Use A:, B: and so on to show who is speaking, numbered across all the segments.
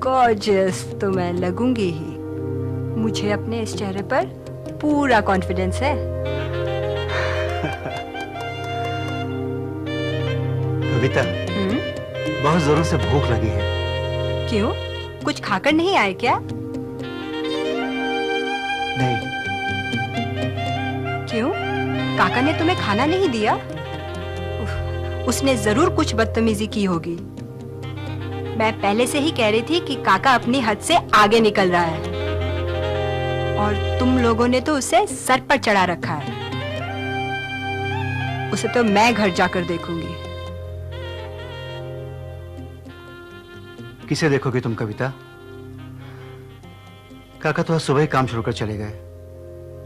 A: Gorgeous तो मैं लगूंगी ही। मुझे अपने इस चेहरे पर पूरा कॉन्फिडेंस है।
B: कविता, बहुत जोरों से भूख लगी है।
A: क्यों, कुछ खाकर नहीं आए क्या?
B: नहीं।
A: क्यों, काका ने तुम्हें खाना नहीं दिया? उसने जरूर कुछ बदतमीजी की होगी। मैं पहले से ही कह रही थी कि काका अपनी हद से आगे निकल रहा है, और तुम लोगों ने तो उसे सर पर चढ़ा रखा है। उसे तो मैं घर जाकर देखूंगी।
B: किसे देखोगी तुम कविता? काका तो आज सुबह ही काम शुरू कर चले गए।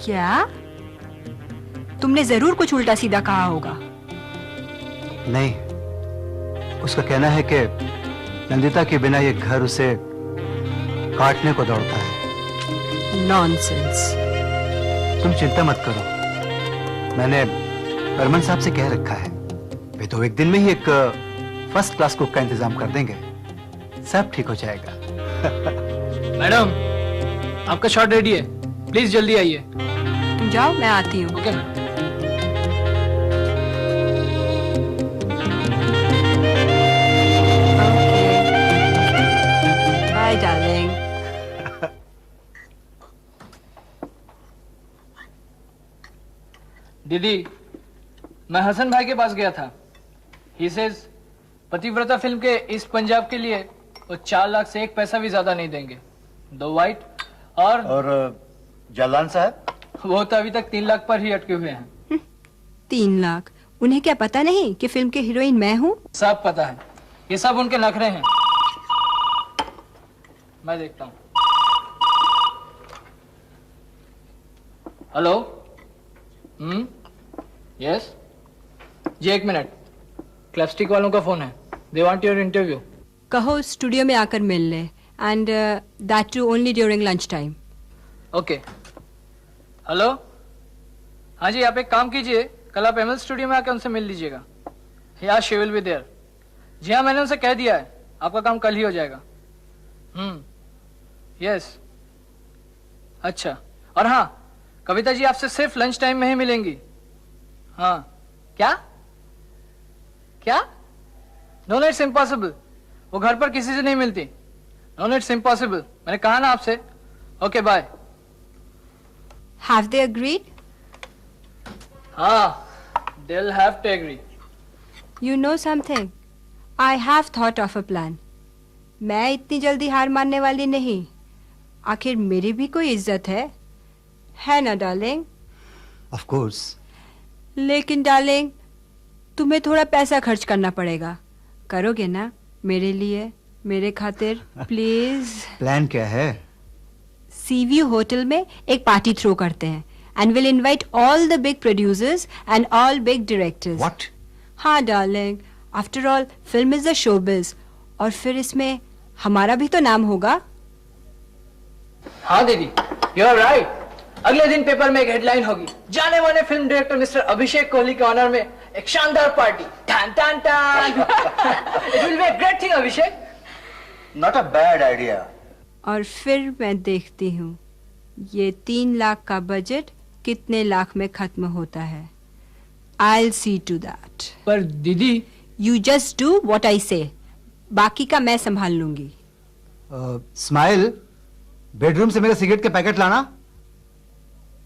A: क्या? तुमने जरूर कुछ उल्टा सीधा कहा होगा।
B: नहीं, उसका कहना है कि नंदिता के बिना ये घर उसे काटने को दौड़ता है।
A: नॉनसेंस।
B: तुम चिंता मत करो, मैंने बर्मन साहब से कह रखा है, वे तो एक दिन में ही एक फर्स्ट क्लास कुक का इंतजाम कर देंगे। सब ठीक हो जाएगा।
C: मैडम, आपका शॉट रेडी है, प्लीज जल्दी आइए।
A: तुम जाओ, मैं आती हूँ।
C: Okay ma'am.
A: Bye darling.
C: दीदी, मैं हसन भाई के पास गया था। ही सेज पतिव्रता फिल्म के इस पंजाब के लिए वो 4 लाख से एक पैसा भी ज्यादा नहीं देंगे। 2 वाइट और
B: जालान साहब,
C: वो तो अभी तक 3 लाख पर ही अटके हुए हैं।
A: 3 लाख? उन्हें क्या पता नहीं कि फिल्म के हीरोइन मैं हूँ?
C: सब पता है, ये सब उनके नखरे हैं। मैं देखता हूँ। हेलो। यस जी, 1 मिनट। क्लैपस्टिक वालों का फोन है, दे वांट योर इंटरव्यू।
A: कहो स्टूडियो में आकर मिल ले, and that too only during lunch time.
C: Okay. Hello. हाँ जी, आप एक काम कीजिए, कल आप एमएल स्टूडियो में आकर उनसे मिल लीजिएगा। या शी विल बी देयर। जी हाँ, मैंने उनसे कह दिया है, आपका काम कल ही हो जाएगा। यस। अच्छा, और हाँ, कविता जी आपसे सिर्फ लंच टाइम में ही मिलेंगी। हाँ। क्या क्या? नो, इट्स इम्पॉसिबल, वो घर पर किसी से नहीं मिलती। नो, इट्स इम्पॉसिबल, मैंने कहा ना आपसे। Okay, bye.
A: Have they agreed?
C: हाँ, they'll have to agree.
A: You know something? I have thought of a plan. मैं इतनी जल्दी हार मानने वाली नहीं। आखिर मेरी भी कोई इज्जत है ना डार्लिंग?
B: Of course.
A: लेकिन डार्लिंग, तुम्हें थोड़ा पैसा खर्च करना पड़ेगा। करोगे ना मेरे लिए, मेरे खातिर, प्लीज?
B: प्लान क्या है?
A: सीव्यू होटल में एक पार्टी थ्रो करते हैं, and will invite all the big producers and all big directors.
B: What?
A: हाँ darling, after all film is a showbiz, और फिर इसमें हमारा भी तो नाम होगा।
C: हाँ दीदी, यू आर राइट। अगले दिन पेपर में एक हेडलाइन होगी, जाने माने फिल्म डायरेक्टर मिस्टर अभिषेक कोहली के ऑनर में एक शानदार पार्टी। टान टान टान। It will be a great thing Abhishek.
B: Not a bad idea.
A: और फिर मैं देखती हूँ ये 3 लाख का बजट कितने लाख में खत्म होता है। I'll see to that.
C: पर दीदी,
A: You just do what I say. बाकी का मैं संभाल लूंगी।
B: स्माइल, बेडरूम से मेरे सिगरेट के पैकेट लाना।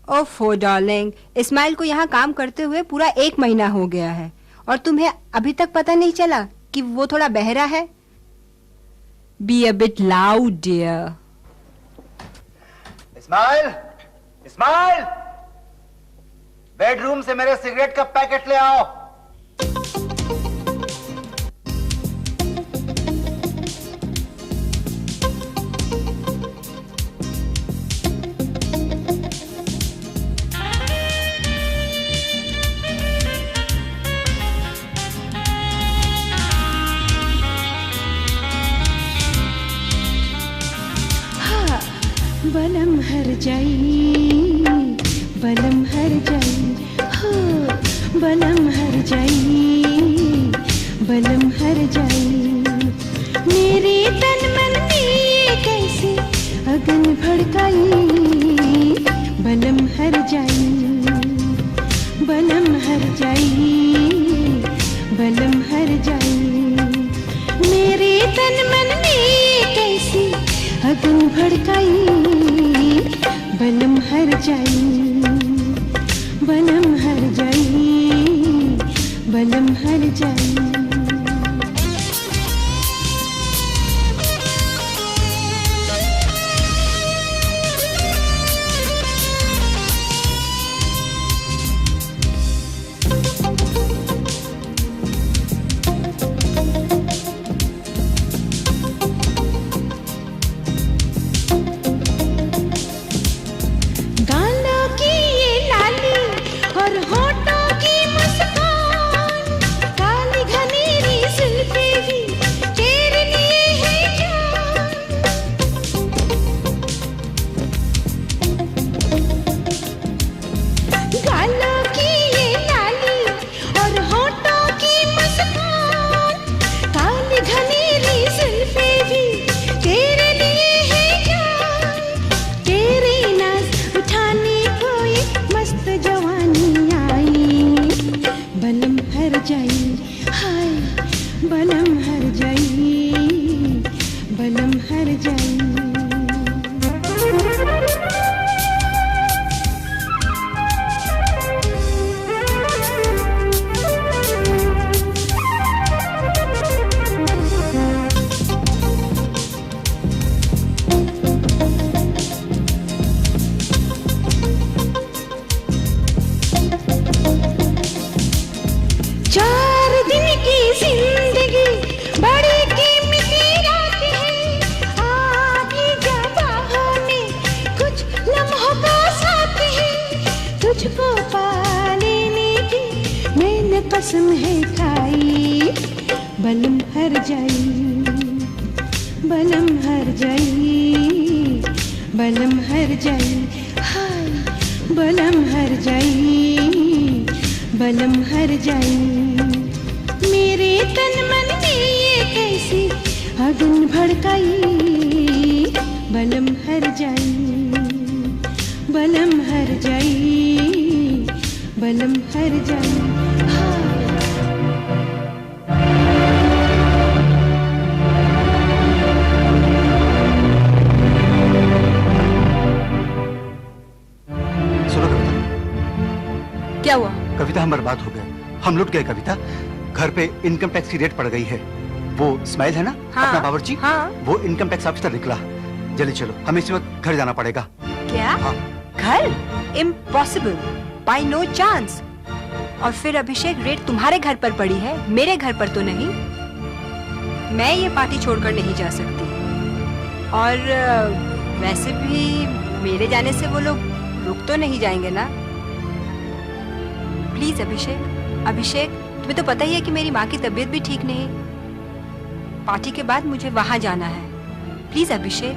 A: ओफो डार्लिंग, इस्माइल को यहाँ काम करते हुए पूरा 1 महीना हो गया है, और तुम्हें अभी तक पता नहीं चला कि वो थोड़ा बहरा है? Be a bit loud, dear.
B: Ismail, Ismail, bedroom से मेरे सिगरेट का पैकेट ले आओ।
D: बलम हर जाई, बलम हर जाई, हो बलम हर जाई, बलम हर जाई। मेरे तन मन में जाई। चार दिन की जिंदगी बड़ी कीमती रात है, आगे जा बाहों में कुछ लम्हों का साथ है, तुझको पा लेने की मैंने कसम है खाई। बलम हर जाई, बलम हर जाई, बलम हर जाई, हाय बलम हर जाई, बलम हर जाई। मेरे तन मन में ये कैसी अगन भड़काई। बलम हर जाई, बलम हर जाई, बलम हर जाई, हाय।
B: सुनो कविता,
A: क्या हुआ?
B: कविता हम बर्बाद हो गए, हम लुट गए कविता। घर पे इनकम टैक्स की रेट पड़ गई है। वो इस्माइल है ना,
A: हाँ,
B: अपना बावर्ची,
A: हाँ।
B: वो इनकम टैक्स ऑफिसर निकला। जल्दी चलो, हमें इस वक्त घर जाना पड़ेगा।
A: क्या?
B: हाँ।
A: घर? Impossible, by no chance. और फिर अभिषेक, रेट तुम्हारे घर पर पड़ी है, मेरे घर पर तो नहीं। मैं ये पार्टी छोड़कर नहीं जा सकती। और वैसे भी मेरे जाने से वो लोग रुक तो नहीं जाएंगे ना। प्लीज अभिषेक, अभिषेक, तुम्हें तो पता ही है कि मेरी माँ की तबीयत भी ठीक नहीं। पार्टी के बाद मुझे वहां जाना है। Please Abhishek,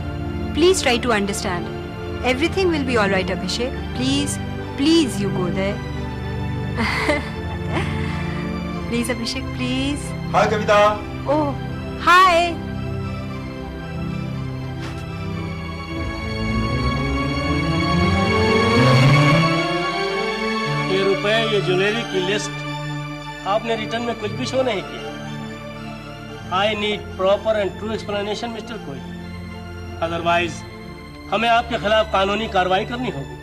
A: please try to understand. Everything will be all right Abhishek, please please you go there. Please Abhishek, please.
B: Hi Kavita.
A: Oh hi.
E: ये रुपए, ये ज्वेलरी की लिस्ट आपने रिटर्न में कुछ भी शो नहीं किया। I need proper and true explanation mister Kohli, otherwise हमें आपके खिलाफ कानूनी कार्रवाई करनी होगी।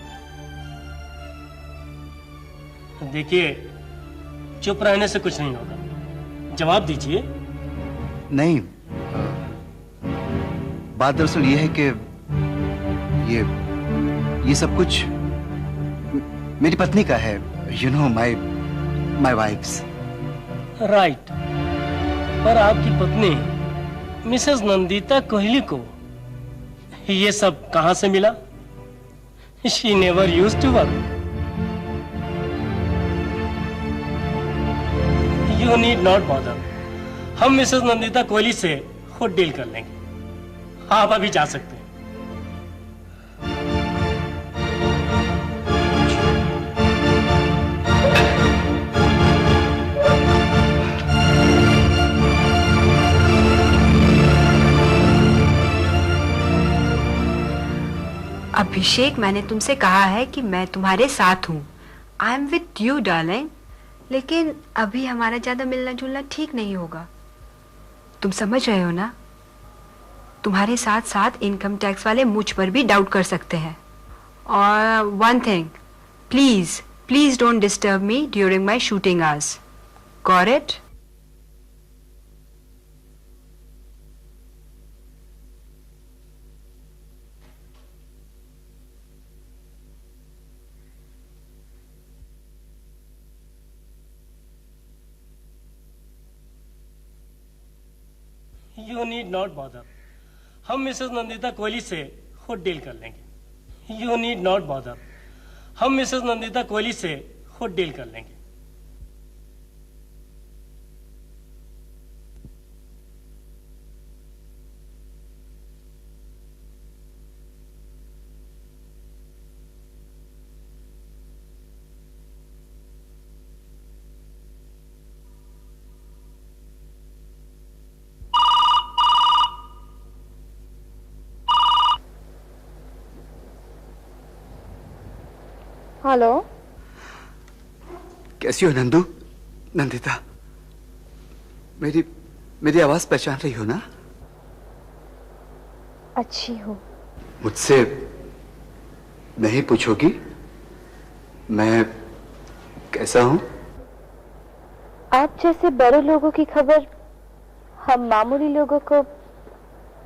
E: देखिए, चुप रहने से कुछ नहीं होगा, जवाब दीजिए।
B: नहीं, बात दरअसल ये है कि ये सब कुछ मेरी पत्नी का है। You know, my wives.
E: Right, पर आपकी पत्नी मिसेस नंदिता कोहली को ये सब कहां से मिला? She never used to work. You need not bother, हम मिसेस नंदिता कोहली से खुद डील कर लेंगे। आप अभी जा सकते हैं।
A: अभिषेक, मैंने तुमसे कहा है कि मैं तुम्हारे साथ हूँ। I am with you darling. लेकिन अभी हमारा ज्यादा मिलना जुलना ठीक नहीं होगा। तुम समझ रहे हो ना? तुम्हारे साथ साथ इनकम टैक्स वाले मुझ पर भी डाउट कर सकते हैं। और one thing, please please don't disturb me during my shooting hours. Got it?
E: You need not bother, हम मिसेस नंदिता कोहली से खुद डील कर लेंगे। यू नीड नॉट बॉदर, हम मिसेस नंदिता कोहली से खुद डील कर लेंगे।
F: हेलो,
B: कैसी हो नंदू? नंदिता, मेरी आवाज पहचान रही हो ना?
F: अच्छी हूँ।
B: मुझसे नहीं पूछोगी मैं कैसा हूं?
F: आप जैसे बड़े लोगों की खबर हम मामूली लोगों को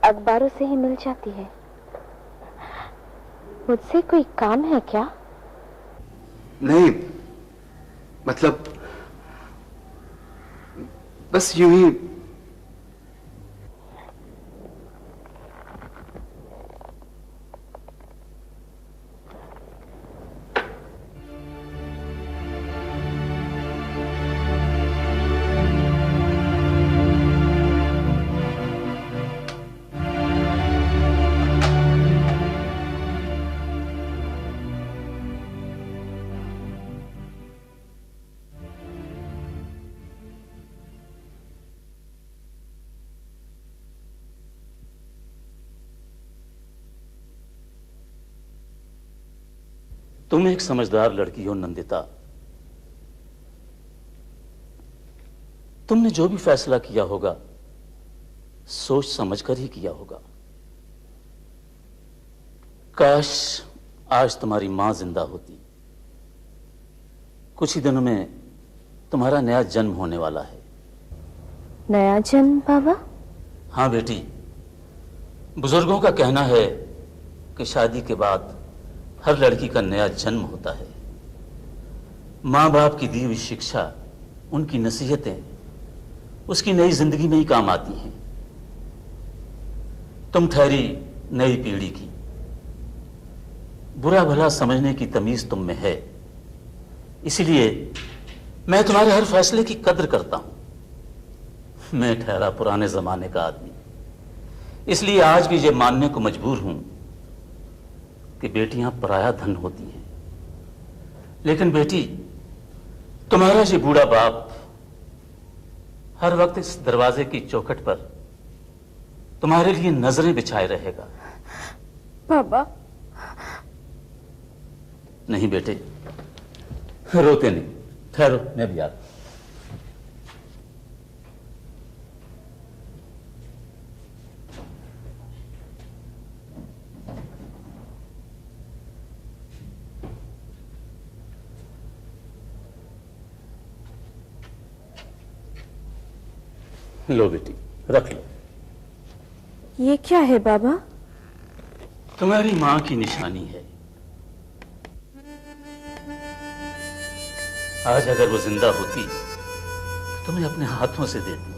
F: अखबारों से ही मिल जाती है। मुझसे कोई काम है क्या?
B: नहीं, मतलब बस यूं ही।
G: तुम एक समझदार लड़की हो नंदिता। तुमने जो भी फैसला किया होगा सोच समझकर ही किया होगा। काश आज तुम्हारी मां जिंदा होती। कुछ ही दिनों में तुम्हारा नया जन्म होने वाला है।
F: नया जन्म बाबा?
G: हां बेटी, बुजुर्गों का कहना है कि शादी के बाद हर लड़की का नया जन्म होता है। मां बाप की दी हुई शिक्षा, उनकी नसीहतें उसकी नई जिंदगी में ही काम आती हैं। तुम ठहरी नई पीढ़ी की, बुरा भला समझने की तमीज तुम में है, इसलिए मैं तुम्हारे हर फैसले की कद्र करता हूं। मैं ठहरा पुराने जमाने का आदमी, इसलिए आज भी ये मानने को मजबूर हूं कि बेटियां पराया धन होती हैं। लेकिन बेटी, तुम्हारा ये बूढ़ा बाप हर वक्त इस दरवाजे की चौखट पर तुम्हारे लिए नजरें बिछाए रहेगा।
F: बाबा
G: नहीं बेटे, रोते नहीं, ठहरो, मैं भी आता। लो बेटी, रख लो।
F: ये क्या है बाबा?
G: तुम्हारी मां की निशानी है। आज अगर वो जिंदा होती तो तुम्हें अपने हाथों से देती,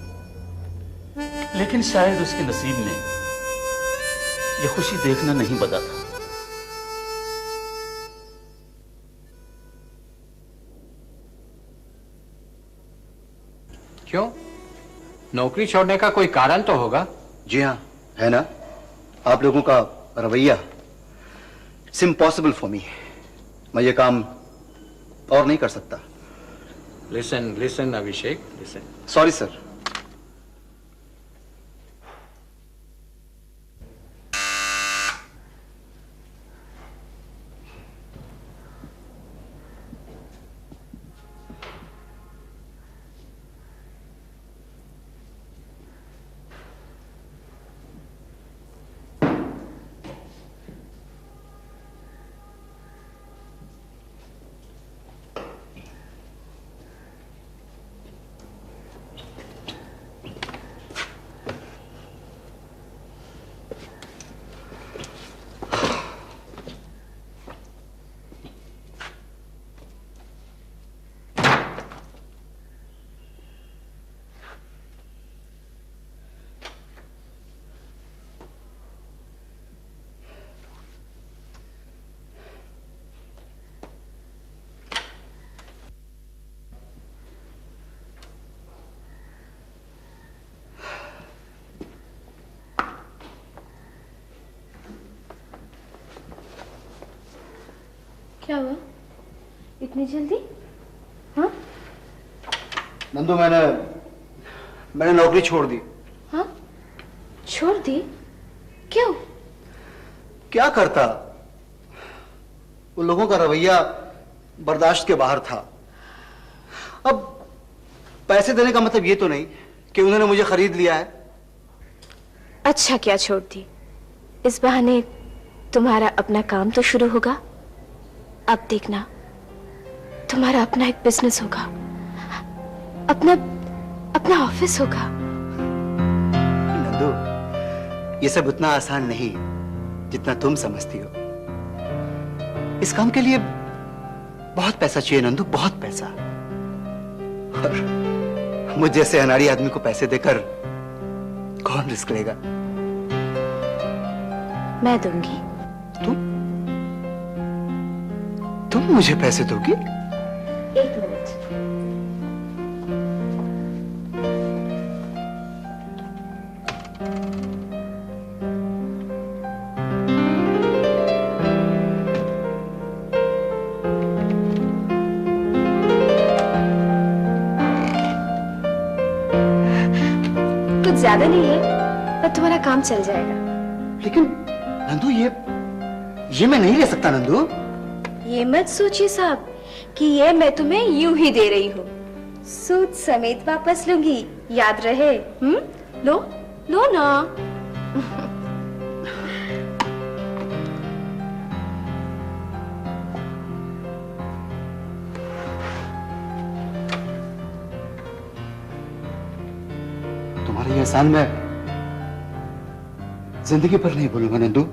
G: लेकिन शायद उसके नसीब में ये खुशी देखना नहीं बता था।
H: क्यों? नौकरी छोड़ने का कोई कारण तो होगा।
B: जी हाँ, है ना। आप लोगों का रवैया, इट्स इम्पॉसिबल फॉर मी। मैं ये काम और नहीं कर सकता।
H: लिसन लिसन अभिषेक, लिसन।
B: Sorry sir.
F: क्या हुआ इतनी जल्दी? हाँ
B: नंदू, मैंने नौकरी छोड़ दी।
F: हाँ, छोड़ दी? क्यों?
B: क्या करता, उन लोगों का रवैया बर्दाश्त के बाहर था। अब पैसे देने का मतलब ये तो नहीं कि उन्होंने मुझे खरीद लिया है।
F: अच्छा क्या छोड़ दी? इस बहाने तुम्हारा अपना काम तो शुरू होगा। अब देखना, तुम्हारा अपना एक बिजनेस होगा, अपना अपना ऑफिस होगा।
B: नंदू, ये सब उतना आसान नहीं जितना तुम समझती हो। इस काम के लिए बहुत पैसा चाहिए नंदू, बहुत पैसा। और मुझ जैसे अनाड़ी आदमी को पैसे देकर कौन रिस्क लेगा?
F: मैं दूंगी।
B: तुम मुझे पैसे दोगी?
F: एक मिनट। कुछ ज्यादा नहीं है, पर तुम्हारा काम चल जाएगा।
B: लेकिन नंदू, ये मैं नहीं ले सकता नंदू।
F: ये मत सोचिए साहब कि ये मैं तुम्हें यूं ही दे रही हूँ, सूद समेत वापस लूंगी, याद रहे। लो लो ना।
B: तुम्हारा ये एहसान मैं जिंदगी पर नहीं भूलूंगा नंदू।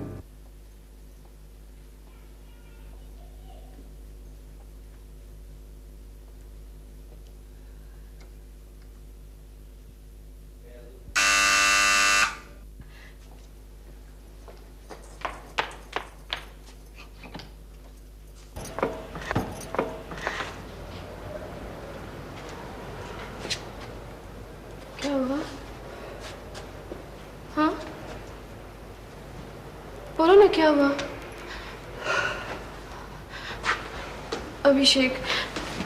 F: क्या हुआ? हाँ, बोलो ना, क्या हुआ? अभिषेक,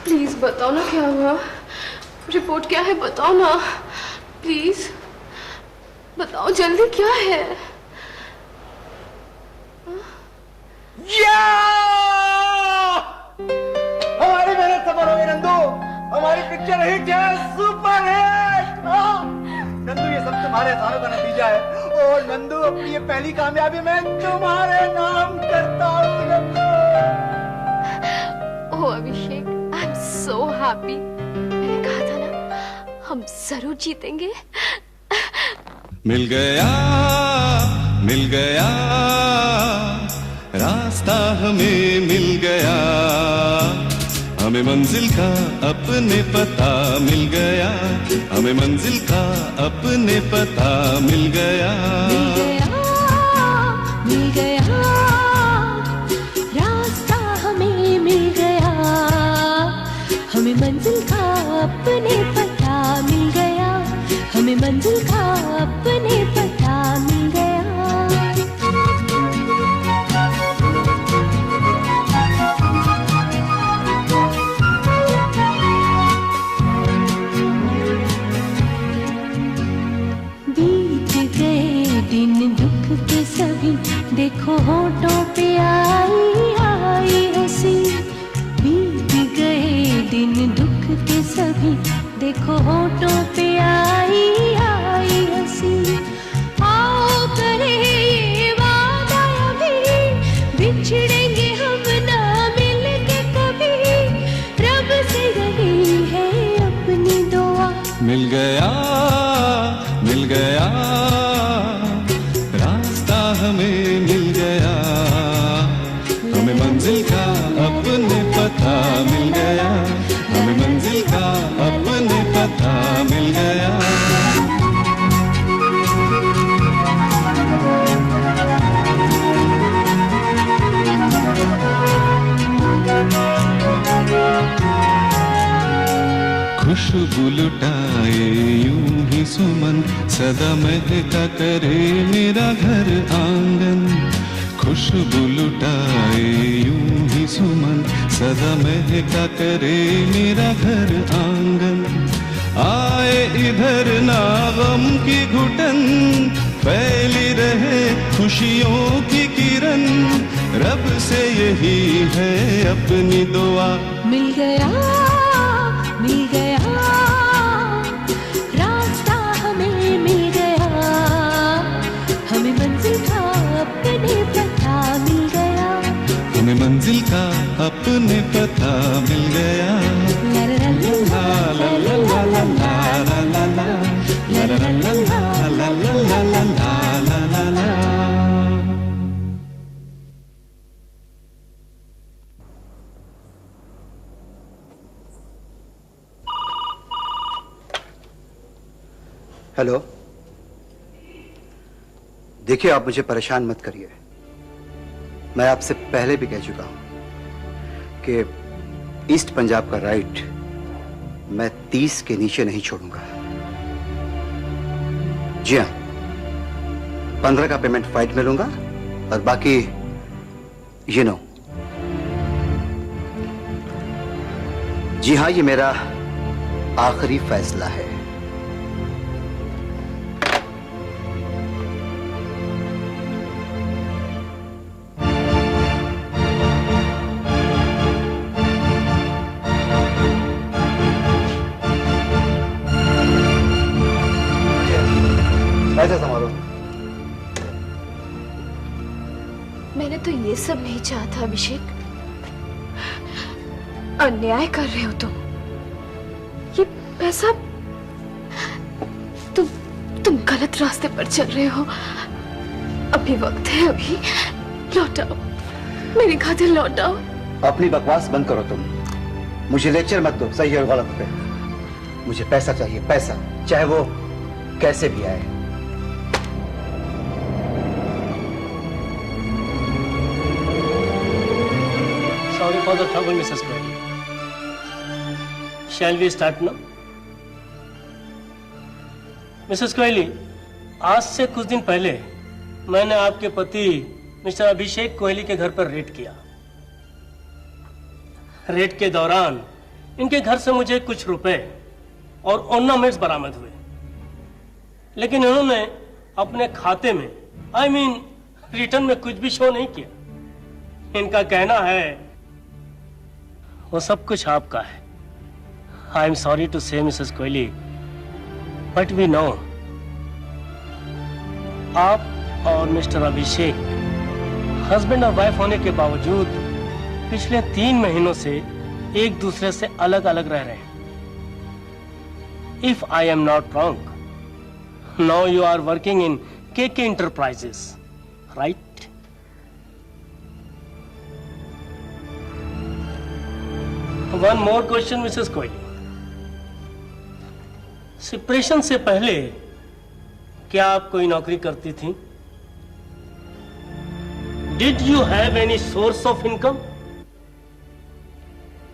F: प्लीज बताओ ना क्या हुआ। रिपोर्ट क्या है, बताओ ना प्लीज, बताओ जल्दी, क्या है?
B: हमारी मेहनत सफल हो गई नंदू, हमारी पिक्चर हिट है, सुपर हिट। नंदू, ये सब तुम्हारे एहसानों का नतीजा है। और नंदू, अपनी ये पहली कामयाबी मैं तुम्हारे नाम करता हूँ नंदू।
F: ओह अभिषेक, आई एम सो हैप्पी। मैंने कहा था ना, हम जरूर जीतेंगे।
I: मिल गया रास्ता हमें मिल गया, हमें मंजिल का अपने पता मिल गया, हमें मंजिल का अपने पता मिल गया।
D: मिल गया रास्ता हमें मिल गया, हमें मंजिल का अपने पता मिल गया, हमें मंजिल का अपने पता मिल गया। बीत गए दिन दुख के सभी, देखो होठों पे आई आई हंसी। बीत गए दिन दुख के सभी, देखो होठों पे आई आई हंसी। आओ करे ये वादा अभी, बिछड़ेंगे हम ना मिलके कभी, रब से रही है अपनी दुआ।
I: मिल गया रास्ता हमें मिल गया, हमें मंजिल का अपने पता मिल गया, हमें मंजिल का अपने पता मिल गया। खुशबू लुटाए यूं ही सुमन, सदा महका करे मेरा घर आंगन। खुशबू लुटाए यूं ही सुमन, सदा महका करे मेरा घर आंगन। आए इधर ना गम की घुटन, फैली रहे खुशियों की किरण, रब से यही है अपनी दुआ।
D: मिल गया रास्ता हमें मिल गया, हमें मंजिल का
B: हेलो, देखिए आप मुझे परेशान मत करिए। मैं आपसे पहले भी कह चुका हूं कि ईस्ट पंजाब का राइट मैं 30 के नीचे नहीं छोड़ूंगा। जी हाँ, 15 का पेमेंट फ्लाइट में लूंगा और बाकी यू नो। जी हाँ, ये मेरा आखिरी फैसला है। ऐसा संभालो।
F: मैंने तो ये सब नहीं चाहा था अभिषेक। अन्याय कर रहे हो तुम। ये पैसा तुम गलत रास्ते पर चल रहे हो। अभी वक्त है, अभी लौटाओ, मेरी खातिर लौटाओ।
B: अपनी बकवास बंद करो तुम। मुझे लेक्चर मत दो सही और गलत पे। मुझे पैसा चाहिए, पैसा, चाहे वो कैसे भी आए।
E: Sorry for the trouble, Mrs. Quayle. Shall we start now? Mrs. Quayle, आज से कुछ दिन पहले मैंने आपके पति मिस्टर अभिषेक कोहली के घर पर रेड किया। रेड के दौरान इनके घर से मुझे कुछ रुपए और ऑर्नामेंट्स बरामद हुए, लेकिन इन्होंने अपने खाते में रिटर्न में कुछ भी शो नहीं किया। इनका कहना है वो सब कुछ आपका है। I am sorry to say Mrs Kohli, but we know आप और मिस्टर अभिषेक हस्बैंड और वाइफ होने के बावजूद पिछले 3 महीनों से एक दूसरे से अलग अलग रह रहे हैं। If I am not wrong, now you are working in KK enterprises, right? One more question Mrs Kohli, separation से पहले क्या आप कोई नौकरी करती थी? Did you have any source of income?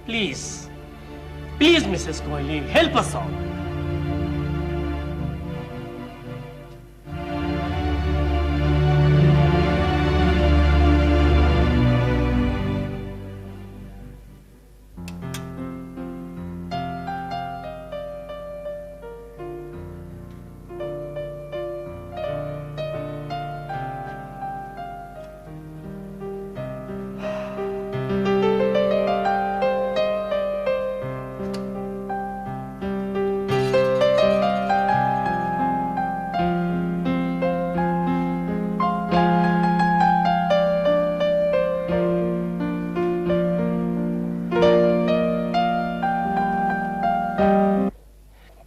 E: Please please Mrs Kohli, help us out.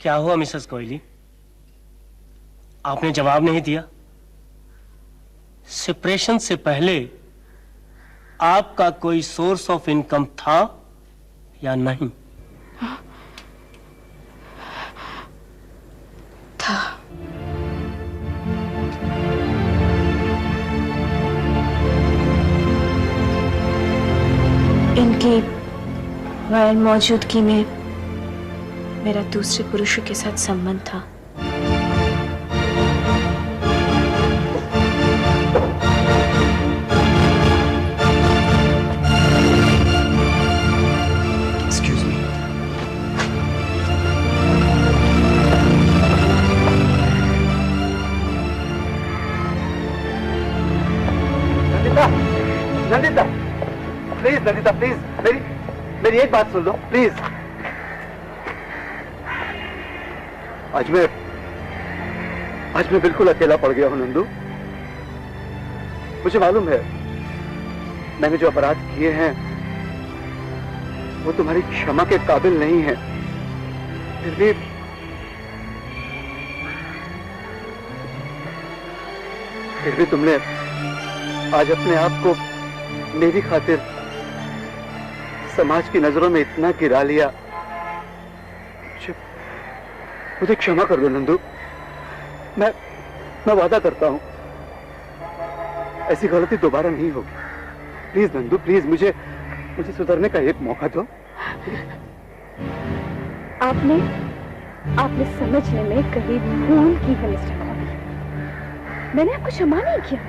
E: क्या हुआ मिसेस कोहली, आपने जवाब नहीं दिया? सेपरेशन से पहले आपका कोई सोर्स ऑफ इनकम था या नहीं?
F: था। इनकी गैर मौजूदगी में मेरा दूसरे पुरुषों के साथ संबंध था।
B: Excuse me. Nandita, Nandita, please Nandita, please मेरी एक बात सुन लो प्लीज। आज मैं बिल्कुल अकेला पड़ गया हूं नंदू। मुझे मालूम है मैंने जो अपराध किए हैं वो तुम्हारी क्षमा के काबिल नहीं है, फिर भी तुमने आज अपने आप को मेरी खातिर समाज की नजरों में इतना गिरा लिया। मुझे क्षमा कर दो नंदू, मैं वादा करता हूं ऐसी गलती दोबारा नहीं होगी। प्लीज नंदू, प्लीज मुझे सुधरने का एक मौका दो।
F: आपने समझने में कहीं भूल की है मिस्टर कॉबी। मैंने आपको क्षमा नहीं किया,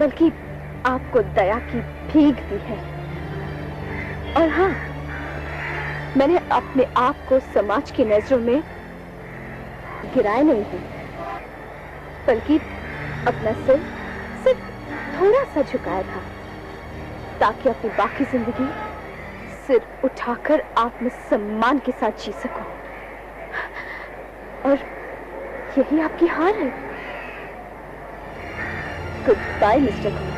F: बल्कि आपको दया की भीख दी है। और हाँ, मैंने अपने आप को समाज की नजरों में गिराया नहीं है, बल्कि अपना सिर सिर्फ थोड़ा सा झुकाया था, ताकि अपनी बाकी जिंदगी सिर उठाकर आत्मसम्मान के साथ जी सकूं। और यही आपकी हार है। Goodbye Mr Cobie.